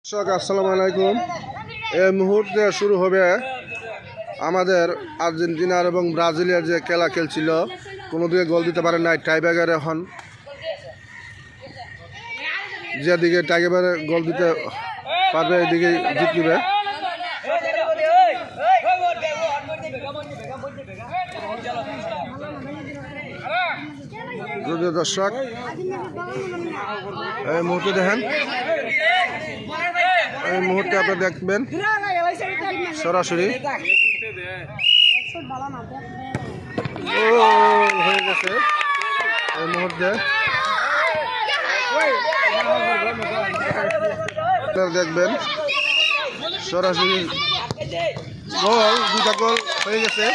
আসসালামু আলাইকুম। এই মুহূর্তে শুরু হবে আমাদের আর্জেন্টিনার এবং ব্রাজিলের যে খেলা খেলছিল, কোনো দিকে গোল দিতে পারে নাই, টাইব্রেকারে এখন যেদিকে টাইব্রেকারে গোল দিতে পারবে এদিকে জিতবে। দর্শক এই মুহূর্তে দেখেন, এই মুহূর্তে আপনি দেখবেন সরাসরি হয়ে গেছে। এই মুহূর্তে দেখবেন সরাসরি গোল, দুটা গোল হয়ে গেছে।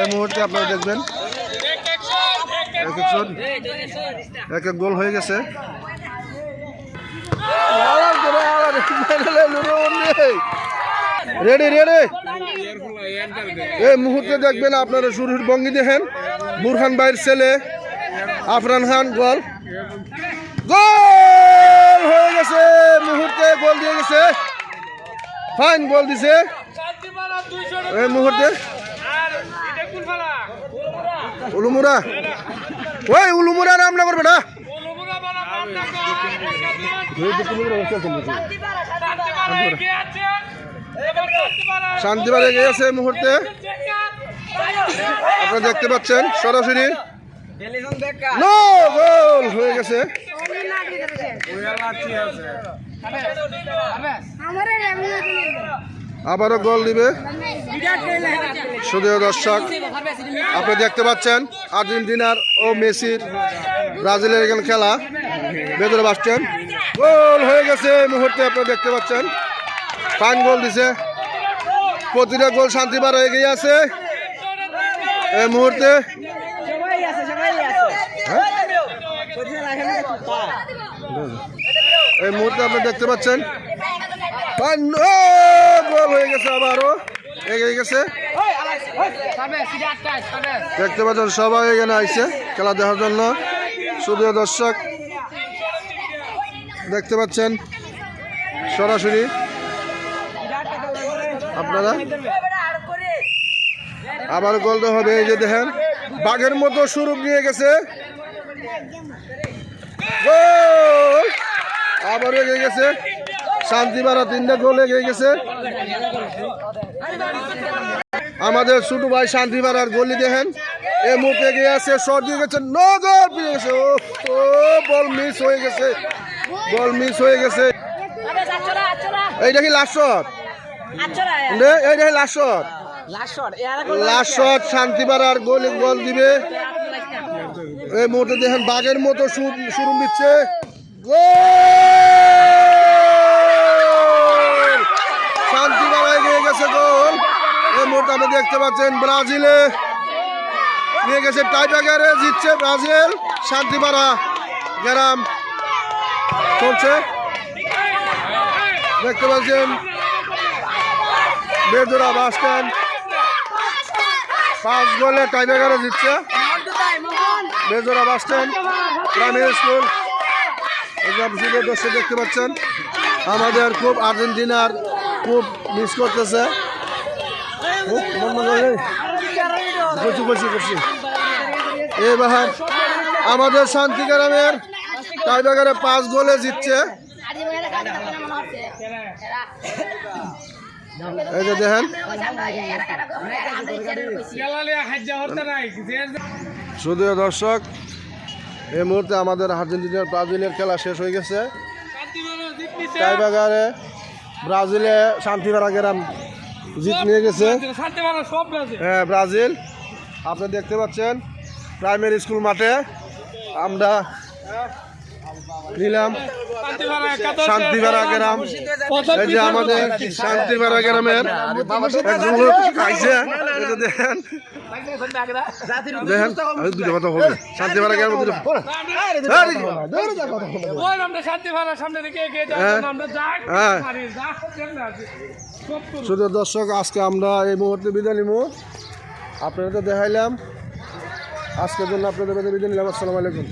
এই মুহূর্তে আপনারা দেখবেন এক এক গোল হয়ে গেছে। Ready ready. এই মুহূর্তে দেখবেন আপনারা শুরুর ভঙ্গি দেখেন, বুরহান ভাইয়ের ছেলে আফরান খান গোল গোল হয়ে গেছে। মুহূর্তে গোল দিয়ে গেছে, ফাইন গোল দিছে। এই মুহূর্তে উলুমুরা, ওই উলুমুরা রামনগর বেটা, শান্তিবাড়ে গিয়েছে। এই মুহূর্তে আপনারা দেখতে পাচ্ছেন সরাসরি গোল হয়ে গেছে। আবারও গোল দিবে। শুধুও দর্শক আপনি দেখতে পাচ্ছেন আর্জেন্টিনার ও মেসির ব্রাজিলের এখানে খেলা, ভেতরে বাসছেন। গোল হয়ে গেছে এই মুহূর্তে আপনারা দেখতে পাচ্ছেন, ফাইন গোল দিছে। প্রতিটা গোল শান্তিবার হয়ে গিয়ে আছে এই মুহূর্তে। এই মুহূর্তে আপনি দেখতে পাচ্ছেন গোল হয়ে গেছে, আবারও এগিয়ে গেছে। দেখতে পাচ্ছেন সবাই এখানে আইছে খেলা দেখার জন্য। শুধু দর্শক দেখতে পাচ্ছেন সরাসরি আপনারা। আবার গোল তো হবে। এই যে দেখেন বাঘের মতো সুরূপ নিয়ে গেছে, গোল আবার এগিয়ে গেছে। শান্তিবাড়া তিনটা গোল এগিয়ে গেছে। আমাদের ছোট ভাই শান্তিবাড়ার গোলি দেখেন এই মুহূর্তে এগিয়ে আছে, শট দিয়ে গেছে, নো গোল পেয়ে গেছে। ও বল মিস হয়ে গেছে, বল মিস হয়ে গেছে। এইটা কি লাস্ট শট? এইটা কি লাস্ট শট? লাস্ট শট শান্তিবাড়ার গোল, গোল দিবে। এই মুহূর্তে দেখেন বাঘের মতো শুরু দিচ্ছে, গোল শান্তিবাড়া এগিয়ে গেছে, গোল। এই মুহূর্তে আপনি দেখতে পাচ্ছেন ব্রাজিলে নিয়ে গেছে, টাইব্রেকারে জিতছে ব্রাজিল। শান্তিবাড়া গ্রাম চলছে, দেখতে পাচ্ছেন বেজোড়া বাস স্ট্যান্ড 5 গোলে টাইব্রেকারে জিতছে বেজোড়া বাস স্ট্যান্ড প্রাইমারি স্কুল। দর্শক দেখতে পাচ্ছেন আমাদের খুব আর্জেন্টিনার খুব মিস করতেছে। এবার আমাদের শান্তি গ্রামের টাইব্রেকারে 5 গোলে জিতছে। এই যে দেখেন শুধু দর্শক এই মুহূর্তে আমাদের আর্জেন্টিনার ব্রাজিলের খেলা শেষ হয়ে গেছে। টাইব্রেকারে ব্রাজিলে শান্তিবাড়া গ্রাম জিত নিয়ে গেছে। হ্যাঁ ব্রাজিল। আপনি দেখতে পাচ্ছেন প্রাইমারি স্কুল মাঠে আমরা নিলাম শান্তিবাড়া গ্রাম। এই যে আমাদের শান্তিবাড়া গ্রামের একজন লোক খাইছে, দেখেন দেখেন দুটো কথা হবে শান্তিবাড়া গ্রামের দুটো। শুধু দর্শক আজকে আমরা এই মুহূর্তে বিদায় নিব। আপনারা তো দেখাইলাম, আজকের জন্য আপনাদের বিদায় নিলাম। আসসালামু আলাইকুম।